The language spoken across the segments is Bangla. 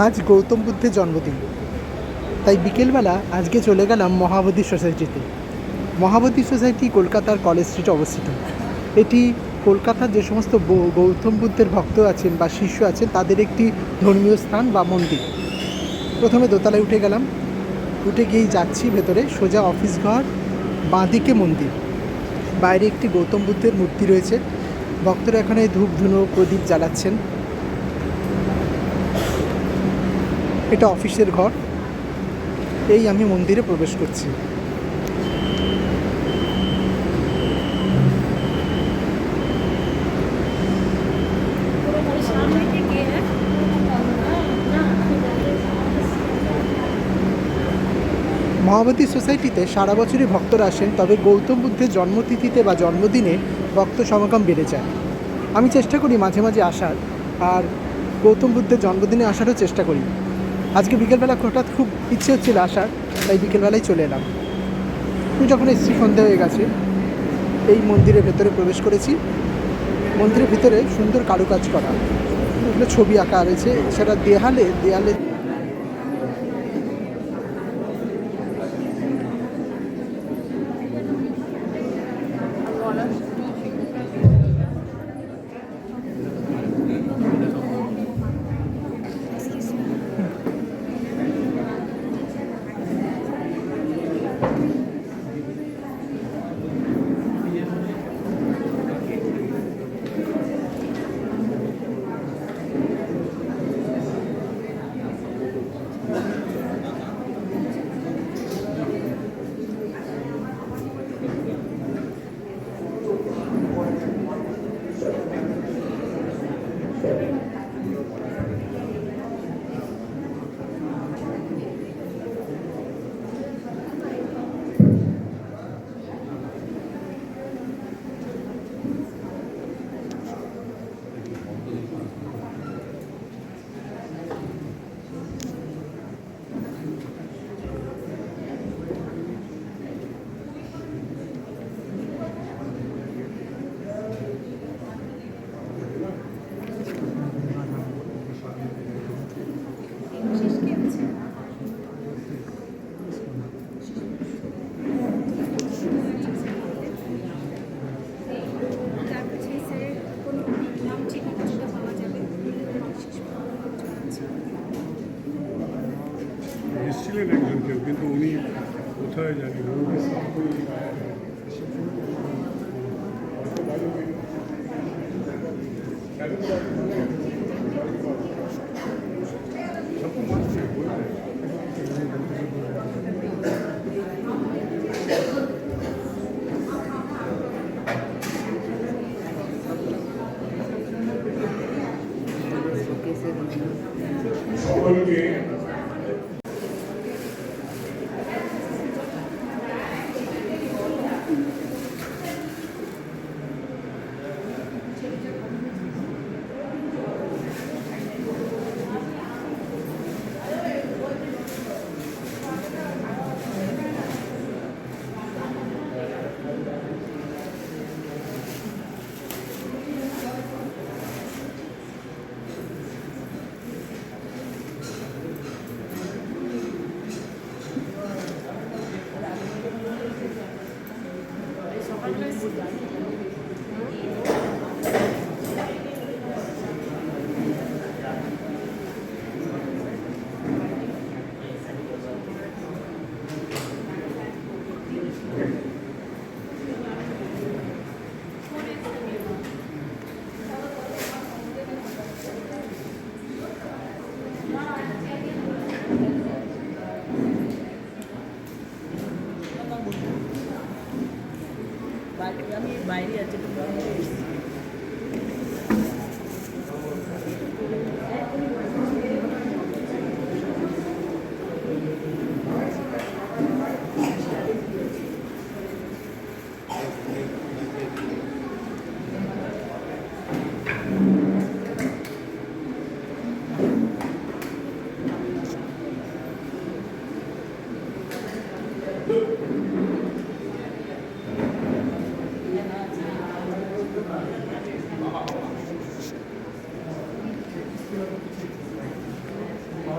আজ গৌতম বুদ্ধের জন্মদিন, তাই বিকেলবেলা আজকে চলে গেলাম মহাবোধি সোসাইটিতে। মহাবোধি সোসাইটি কলকাতার কলেজ স্ট্রিটে অবস্থিত। এটি কলকাতার যে সমস্ত গৌতম বুদ্ধের ভক্ত আছেন বা শিষ্য আছেন তাদের একটি ধর্মীয় স্থান বা মন্দির। প্রথমে দোতলায় উঠে গেলাম, উঠে গিয়েই যাচ্ছি ভেতরে, সোজা অফিস ঘর, বাঁদিকে মন্দির। বাইরে একটি গৌতম বুদ্ধের মূর্তি রয়েছে, ভক্তরা এখানে ধূপ ধুনো প্রদীপ জ্বালাচ্ছেন। এটা অফিসের ঘর। এই আমি মন্দিরে প্রবেশ করছি। মহাবোধি সোসাইটিতে সারা বছরই ভক্তরা আসেন, তবে গৌতম বুদ্ধের জন্মতিথিতে বা জন্মদিনে ভক্ত সমাগম বেড়ে যায়। আমি চেষ্টা করি মাঝে মাঝে আসার, আর গৌতম বুদ্ধের জন্মদিনে আসারও চেষ্টা করি। আজকে বিকেলবেলা হঠাৎ খুব ইচ্ছে হচ্ছিল আসার, তাই বিকেলবেলায় চলে এলাম। আমি যখন এসেছি সন্ধে হয়ে গেছে। এই মন্দিরের ভেতরে প্রবেশ করেছি। মন্দিরের ভিতরে সুন্দর কারুকাজ করা, এগুলো ছবি আঁকা রয়েছে। এছাড়া দেয়ালে এসেছিলেন একজন কেউ, কিন্তু উনি কোথায় জানি না। সকলকে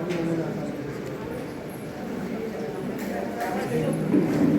Thank you.